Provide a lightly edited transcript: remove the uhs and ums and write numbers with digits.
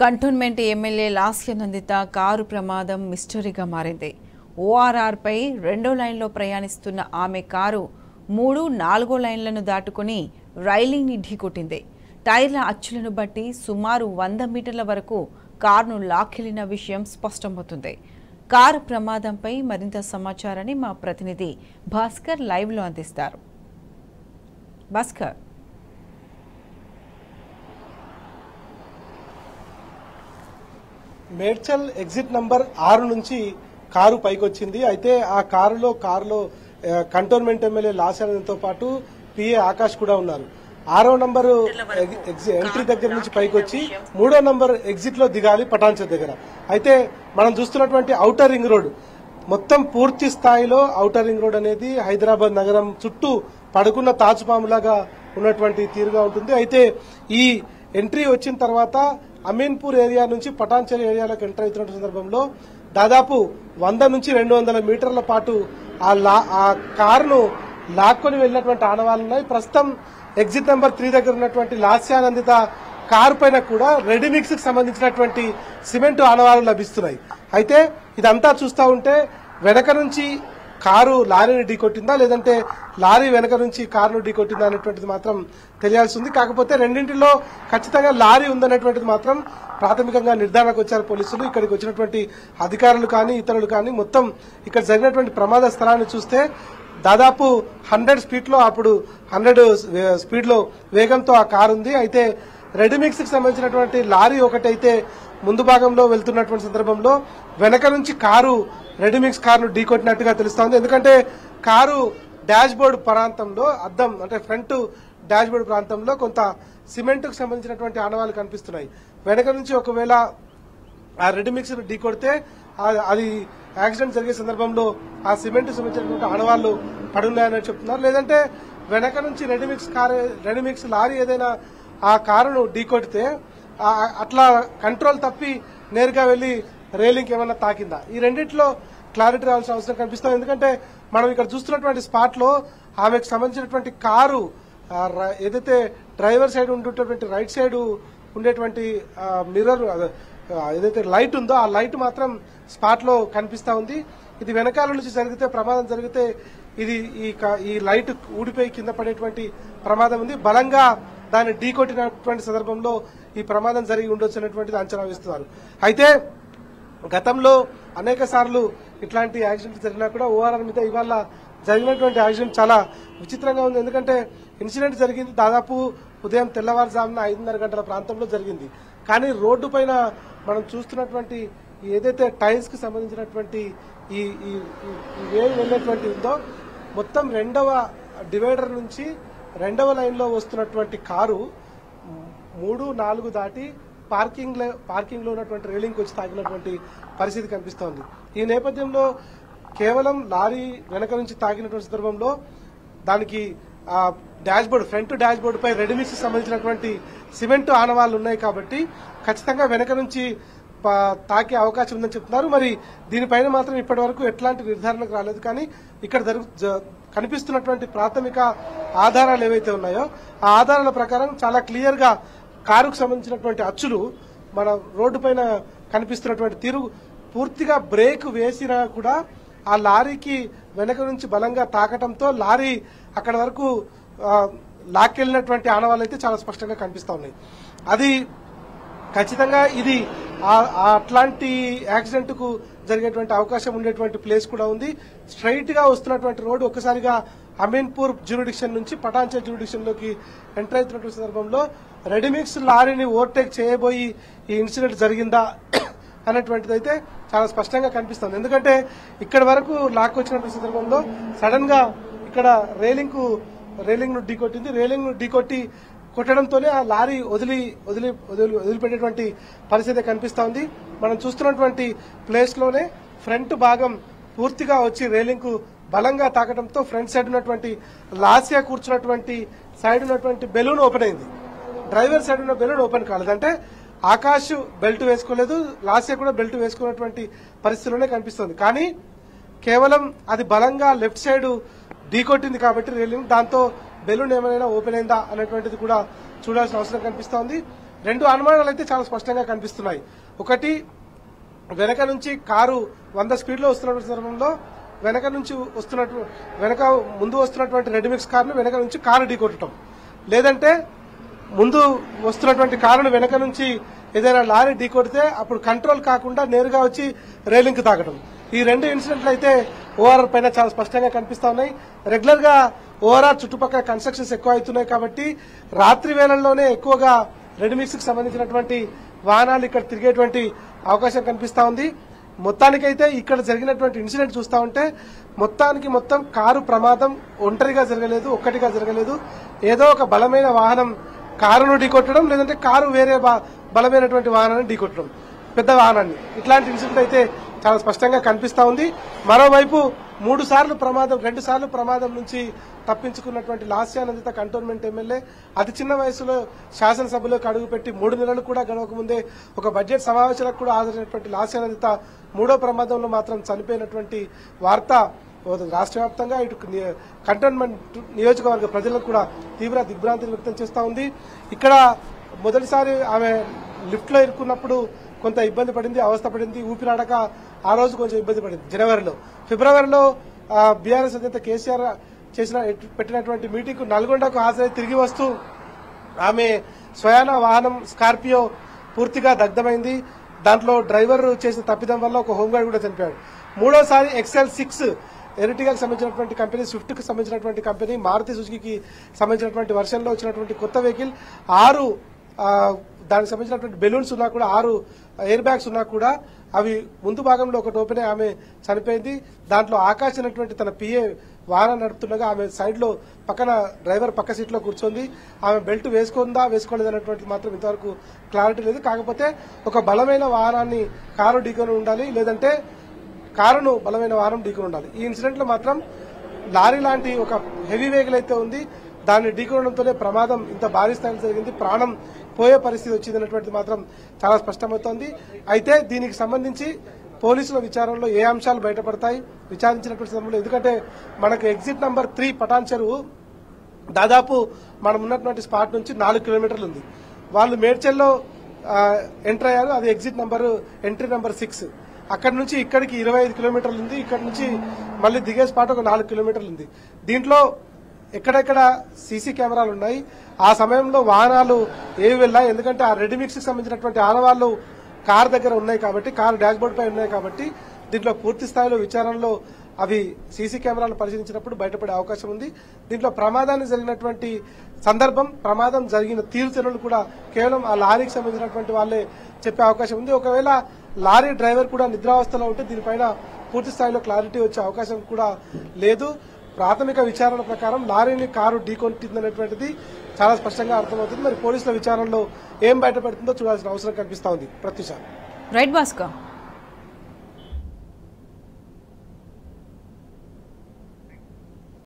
Cantonment MLA Lasya Nanditha car ప్రమాదం మిస్టరీగా మారింది. ఓఆర్ఆర్పై రెండో లైన్లో ప్రయాణిస్తున్న ఆమె కారు 3, 4 లైన్లను దాటుకుని రైలింగ్ని ఢీకొట్టింది. టైర్ల అచ్చులను బట్టి సుమారు 100 మీటర్ల వరకు కారును లాక్కెళ్లిన విషయం స్పష్టమవుతుంది. కారు ప్రమాదంపై మరింత సమాచారాన్ని మా ప్రతినిధి భాస్కర్ లైవ్లో అందిస్తారు. భాస్కర్, మేడ్చల్ ఎగ్జిట్ నంబర్ 6 నుంచి కారు పైకొచ్చింది. అయితే ఆ కారులో కంటోన్మెంట్ ఎమ్మెల్యే లాస్యానంతో పాటు పిఏ ఆకాష్ కూడా ఉన్నారు. 6వ నంబరు ఎంట్రీ దగ్గర నుంచి పైకొచ్చి 3వ నంబర్ ఎగ్జిట్ లో దిగాలి పటాన్చెరు దగ్గర. అయితే మనం చూస్తున్నటువంటి ఔటర్ రింగ్ రోడ్ మొత్తం పూర్తి స్థాయిలో ఔటర్ రింగ్ రోడ్ అనేది హైదరాబాద్ నగరం చుట్టూ పడుకున్న తాచుపాములాగా ఉన్నటువంటి తీరుగా ఉంటుంది. అయితే ఈ ఎంట్రీ వచ్చిన తర్వాత అమీన్పూర్ ఏరియా నుంచి పటాన్చెరు ఏరియాలోకి ఎంటర్ అవుతున్న సందర్భంలో దాదాపు 100 నుంచి 200 మీటర్ల పాటు ఆ కారును లాక్కొని వెళ్లినటువంటి ఆనవాళ్లు ఉన్నాయి. ప్రస్తుతం ఎగ్జిట్ నెంబర్ 3 దగ్గర ఉన్నటువంటి లాస్యానందిత కారు పైన కూడా రెడీమిక్స్ కి సంబంధించినటువంటి సిమెంట్ ఆనవాళ్లు లభిస్తున్నాయి. అయితే ఇదంతా చూస్తా ఉంటే వెనక నుంచి కారు లారీని ఢీకొట్టిందా లేదంటే లారీ వెనక నుంచి కారును ఢీకొట్టిందా అనేటువంటిది మాత్రం తెలియాల్సి ఉంది. కాకపోతే రెండింటిలో ఖచ్చితంగా లారీ ఉందనేటువంటిది మాత్రం ప్రాథమికంగా నిర్ధారణకు వచ్చారు పోలీసులు. ఇక్కడికి వచ్చినటువంటి అధికారులు కానీ ఇతరులు కానీ మొత్తం ఇక్కడ జరిగినటువంటి ప్రమాద స్థలాన్ని చూస్తే దాదాపు 100 స్పీడ్ లో 100 స్పీడ్ లో వేగంతో ఆ కారు ఉంది. అయితే రెడీమిక్స్ కి సంబంధించినటువంటి లారీ ఒకటైతే ముందు భాగంలో వెళ్తున్నటువంటి సందర్భంలో వెనక నుంచి కారు రెడీమిక్స్ కారును ఢీకొట్టినట్టుగా తెలుస్తోంది. ఎందుకంటే కారు డాష్ బోర్డు ప్రాంతంలో అద్దం అంటే ఫ్రంట్ డాష్ బోర్డు ప్రాంతంలో కొంత సిమెంట్ కు సంబంధించినటువంటి ఆనవాళ్లు కనిపిస్తున్నాయి. వెనక నుంచి ఒకవేళ ఆ రెడీమిక్స్ ఢీకొడితే అది యాక్సిడెంట్ జరిగే సందర్భంలో ఆ సిమెంట్ సంబంధించినటువంటి ఆనవాళ్లు పడున్నాయని చెప్తున్నారు. లేదంటే వెనక నుంచి రెడీమిక్స్ లారీ ఏదైనా ఆ కారును ఢీకొడితే అట్లా కంట్రోల్ తప్పి నేరుగా వెళ్లి రైలింగ్ ఏమన్నా తాకిందా, ఈ రెండింటిలో క్లారిటీ రావాల్సిన అవసరం కనిపిస్తుంది. ఎందుకంటే మనం ఇక్కడ చూస్తున్నటువంటి స్పాట్ లో ఆమెకు సంబంధించినటువంటి కారు ఏదైతే డ్రైవర్ సైడ్ ఉండేటువంటి రైట్ సైడ్ ఉండేటువంటి మిర్రర్ ఏదైతే లైట్ ఉందో ఆ లైట్ మాత్రం స్పాట్ లో కనిపిస్తా ఉంది. ఇది వెనకాల నుంచి జరిగితే ప్రమాదం జరిగితే ఇది ఈ లైట్ ఊడిపోయి కింద పడేటువంటి ప్రమాదం ఉంది. బలంగా దాన్ని ఢీకొట్టినటువంటి సందర్భంలో ఈ ప్రమాదం జరిగి ఉండొచ్చు అనేటువంటిది అంచనా వేస్తున్నారు. అయితే గతంలో అనేక సార్లు ఇట్లాంటి యాక్సిడెంట్ జరిగినా కూడా ఓఆర్ఆర్ మీద ఇవాళ జరిగినటువంటి యాక్సిడెంట్ చాలా విచిత్రంగా ఉంది. ఎందుకంటే ఇన్సిడెంట్ జరిగింది దాదాపు ఉదయం తెల్లవారుజామున 5:30 గంటల ప్రాంతంలో జరిగింది. కానీ రోడ్డు పైన మనం చూస్తున్నటువంటి ఏదైతే టైల్స్ కి సంబంధించినటువంటి ఈ వేవ్ వెళ్ళేటువంటి ఉందో మొత్తం 2వ డివైడర్ నుంచి 2వ లైన్ లో వస్తున్నటువంటి కారు 3, 4 దాటి పార్కింగ్ లో ఉన్నటువంటి రైలింగ్ వచ్చి తాకినటువంటి పరిస్థితి కనిపిస్తోంది. ఈ నేపథ్యంలో కేవలం లారీ వెనక నుంచి తాకినటువంటి సందర్భంలో దానికి dashboard front dashboard పై రెడీమిక్స్ సంబంధించినటువంటి సిమెంట్ ఆనవాళ్లు ఉన్నాయి కాబట్టి ఖచ్చితంగా వెనక నుంచి తాకే అవకాశం ఉందని చెప్తున్నారు. మరి దీనిపైన మాత్రం ఇప్పటి వరకు ఎట్లాంటి నిర్ధారణకు రాలేదు. కానీ ఇక్కడ కనిపిస్తున్నటువంటి ప్రాథమిక ఆధారాలు ఏవైతే ఉన్నాయో ఆ ఆధారాల ప్రకారం చాలా క్లియర్ గా కారుకు సంబంధించినటువంటి అచ్చులు మన రోడ్డు పైన కనిపిస్తున్నటువంటి తీరు పూర్తిగా బ్రేక్ వేసినా కూడా ఆ లారీకి వెనక నుంచి బలంగా తాకటంతో లారీ అక్కడ వరకు లాక్కెళ్లినటువంటి ఆనవాళ్ళు అయితే చాలా స్పష్టంగా కనిపిస్తా ఉన్నాయి. అది ఖచ్చితంగా ఇది అట్లాంటి యాక్సిడెంట్ కు జరిగేటువంటి అవకాశం ఉండేటువంటి ప్లేస్ కూడా ఉంది. స్ట్రైట్ గా వస్తున్నటువంటి రోడ్డు ఒక్కసారిగా అమీన్పూర్ జ్యూరిడిక్షన్ నుంచి పటాన్చెరు జ్యూరిడిక్షన్ లోకి ఎంటర్ అవుతున్నటువంటి సందర్భంలో రెడీమిక్స్ లారీని ఓవర్టేక్ చేయబోయి ఈ ఇన్సిడెంట్ జరిగిందా అనేటువంటిది అయితే చాలా స్పష్టంగా కనిపిస్తుంది. ఎందుకంటే ఇక్కడ వరకు లాక్కొచ్చినటువంటి సందర్భంలో సడన్ గా ఇక్కడ రైలింగ్ ను ఢీకొట్టింది. రైలింగ్ ను ఢీకొట్టి కొట్టడంతోనే ఆ లారీ వదిలిపెట్టేటువంటి పరిస్థితి కనిపిస్తా ఉంది. మనం చూస్తున్నటువంటి ప్లేస్ లోనే ఫ్రంట్ భాగం పూర్తిగా వచ్చి రైలింగ్ కు బలంగా తాకడంతో ఫ్రంట్ సైడ్ ఉన్నటువంటి లాస్యా కూర్చున్నటువంటి సైడ్ ఉన్నటువంటి బెలూన్ ఓపెన్ అయింది. డ్రైవర్ సైడ్ ఉన్న బెలూన్ ఓపెన్ కాలేదు. అంటే ఆకాష్ బెల్ట్ వేసుకోలేదు, లాస్యా కూడా బెల్ట్ వేసుకున్నటువంటి పరిస్థితిలోనే కనిపిస్తుంది. కానీ కేవలం అది బలంగా లెఫ్ట్ సైడ్ ఢీకొట్టింది కాబట్టి రైలింగ్ దాంతో బెలూన్ ఏమైనా ఓపెన్ అయిందా అనేటువంటిది కూడా చూడాల్సిన అవసరం కనిపిస్తోంది. రెండు అనుమానాలు అయితే చాలా స్పష్టంగా కనిపిస్తున్నాయి. ఒకటి, వెనక నుంచి కారు 100 స్పీడ్లో వస్తున్నటువంటి సమయంలో ముందు వస్తున్నటువంటి రెడ్ మిక్స్ కారును వెనక నుంచి కారు ఢీకొట్టడం, లేదంటే ముందు వస్తున్నటువంటి కారును వెనక నుంచి ఏదైనా లారీ ఢీకొడితే అప్పుడు కంట్రోల్ కాకుండా నేరుగా వచ్చి రైలింగ్ తాగడం. ఈ రెండు ఇన్సిడెంట్లు అయితే ఓఆర్ఆర్ పైన చాలా స్పష్టంగా కనిపిస్తా ఉన్నాయి. రెగ్యులర్ గా ఓఆర్ఆర్ చుట్టుపక్కల కన్స్ట్రక్షన్స్ ఎక్కువ అవుతున్నాయి కాబట్టి రాత్రి వేళల్లోనే ఎక్కువగా రెడ్ మిక్స్ కి సంబంధించినటువంటి వాహనాలు ఇక్కడ తిరిగేటువంటి అవకాశం కనిపిస్తా ఉంది. మొత్తానికైతే ఇక్కడ జరిగినటువంటి ఇన్సిడెంట్ చూస్తా ఉంటే మొత్తం కారు ప్రమాదం ఒంటరిగా జరగలేదు, ఒక్కటిగా జరగలేదు. ఏదో ఒక బలమైన వాహనం కారును ఢీకొట్టడం, లేదంటే కారు వేరే బలమైనటువంటి వాహనాన్ని ఢీకొట్టడం, పెద్ద వాహనాన్ని. ఇట్లాంటి ఇన్సిడెంట్ అయితే చాలా స్పష్టంగా కనిపిస్తా ఉంది. మరోవైపు 2 సార్లు ప్రమాదం నుంచి తప్పించుకున్నటువంటి లాస్యానందిత కంటోన్మెంట్ ఎమ్మెల్యే అతి చిన్న వయసులో శాసనసభలోకి అడుగుపెట్టి 3 నెలలు కూడా గడవకముందే ఒక బడ్జెట్ సమావేశాలకు కూడా హాజరైనటువంటి లాస్యానందిత 3వ ప్రమాదంలో మాత్రం చనిపోయినటువంటి వార్త రాష్ట్ర వ్యాప్తంగా ఇటు కంటోన్మెంట్ నియోజకవర్గ ప్రజలకు కూడా తీవ్ర దిగ్భ్రాంతిని వ్యక్తం చేస్తా ఉంది. ఇక్కడ మొదటిసారి ఆమె లిఫ్ట్ లో ఇరుక్కున్నప్పుడు కొంత ఇబ్బంది పడింది, అవస్థ పడింది, ఊపిరాడక ఆ రోజు కొంచెం ఇబ్బంది పడింది. ఫిబ్రవరిలో బీఆర్ఎస్ అధినేత కేసీఆర్ పెట్టినటువంటి మీటింగ్ కు నల్గొండకు హాజరై తిరిగి వస్తూ ఆమె స్వయాన వాహనం స్కార్పియో పూర్తిగా దగ్ధమైంది. దాంట్లో డ్రైవర్ చేసిన తప్పిదం వల్ల ఒక హోంగార్డ్ కూడా చనిపోయాడు. మూడోసారి XL6 ఎరిటిగాకి సంబంధించినటువంటి కంపెనీ, స్విఫ్ట్ కి సంబంధించినటువంటి కంపెనీ, మారుతి సుజుకి సంబంధించినటువంటి వర్షన్లో వచ్చినటువంటి కొత్త వెహికల్ 6 దానికి సంబంధించినటువంటి బెలూన్స్ ఉన్నా కూడా 6 ఎయిర్ బ్యాగ్స్ ఉన్నా కూడా అవి ముందు భాగంలో ఒకటి ఓపెన్ అయి ఆమె చనిపోయింది. దాంట్లో ఆకాశ్ అనేటువంటి తన పిఏ వాహనం నడుపుతుండగా ఆమె సైడ్ లో పక్కన డ్రైవర్ పక్క సీట్ లో కూర్చొంది. ఆమె బెల్ట్ వేసుకోలేదా అనేటువంటి మాత్రం ఇంతవరకు క్లారిటీ లేదు. కాకపోతే ఒక బలమైన వాహనాన్ని కారు ఢీకొని ఉండాలి, లేదంటే కారును బలమైన వాహనం ఢీకొని ఉండాలి. ఈ ఇన్సిడెంట్ లో మాత్రం లారీ లాంటి ఒక హెవీ వెహికల్ అయితే ఉంది, దాన్ని ఢీకొనడంతోనే ప్రమాదం ఇంత భారీ స్థాయిలో జరిగింది, ప్రాణం పోయే పరిస్థితి వచ్చింది అన్నటువంటిది మాత్రం చాలా స్పష్టమవుతోంది. అయితే దీనికి సంబంధించి పోలీసుల విచారణలో ఏ అంశాలు బయటపడతాయి విచారించినటువంటి సమయంలో, ఎందుకంటే మనకు ఎగ్జిట్ నంబర్ 3 పటాన్ చెరువు దాదాపు మనం ఉన్నటువంటి స్పాట్ నుంచి 4 కిలోమీటర్లు ఉంది. వాళ్ళు మేడ్చల్లో ఎంటర్ అయ్యారు, అది ఎంట్రీ నంబర్ 6. అక్కడి నుంచి ఇక్కడికి 25 కిలోమీటర్లు ఉంది. ఇక్కడ నుంచి మళ్ళీ దిగే స్పాట్ ఒక 4 కిలోమీటర్లు ఉంది. దీంట్లో ఎక్కడెక్కడ సీసీ కెమెరాలు ఉన్నాయి, ఆ సమయంలో వాహనాలు ఏవి వెళ్ళాయి, ఎందుకంటే ఆ రెడీ మిక్స్ కి సంబంధించినటువంటి ఆనవాళ్లు కార్ దగ్గర ఉన్నాయి కాబట్టి, కారు డాష్ బోర్డు పై ఉన్నాయి కాబట్టి దీంట్లో పూర్తి స్థాయిలో విచారణలో అవి సీసీ కెమెరాలు పరిశీలించినప్పుడు బయటపడే అవకాశం ఉంది. దీంట్లో ప్రమాదాన్ని జరిగినటువంటి సందర్భం, ప్రమాదం జరిగిన తీరుతెన్నులు కూడా కేవలం ఆ లారీకి సంబంధించినటువంటి వాళ్ళే చెప్పే అవకాశం ఉంది. ఒకవేళ లారీ డ్రైవర్ కూడా నిద్రావస్థలో ఉంటే దీనిపైన పూర్తి స్థాయిలో క్లారిటీ వచ్చే అవకాశం కూడా లేదు. ప్రాథమిక విచారణ ప్రకారం లారీని కారు ఢీకొట్టిందనేటువంటిది చాలా స్పష్టంగా అర్థమవుతుంది. మరి పోలీసుల విచారణలో ఏం బయటపడుతుందో చూడాల్సిన అవసరం కనిపిస్తా ఉంది. ప్రత్యూష. రైట్ భాస్కర్.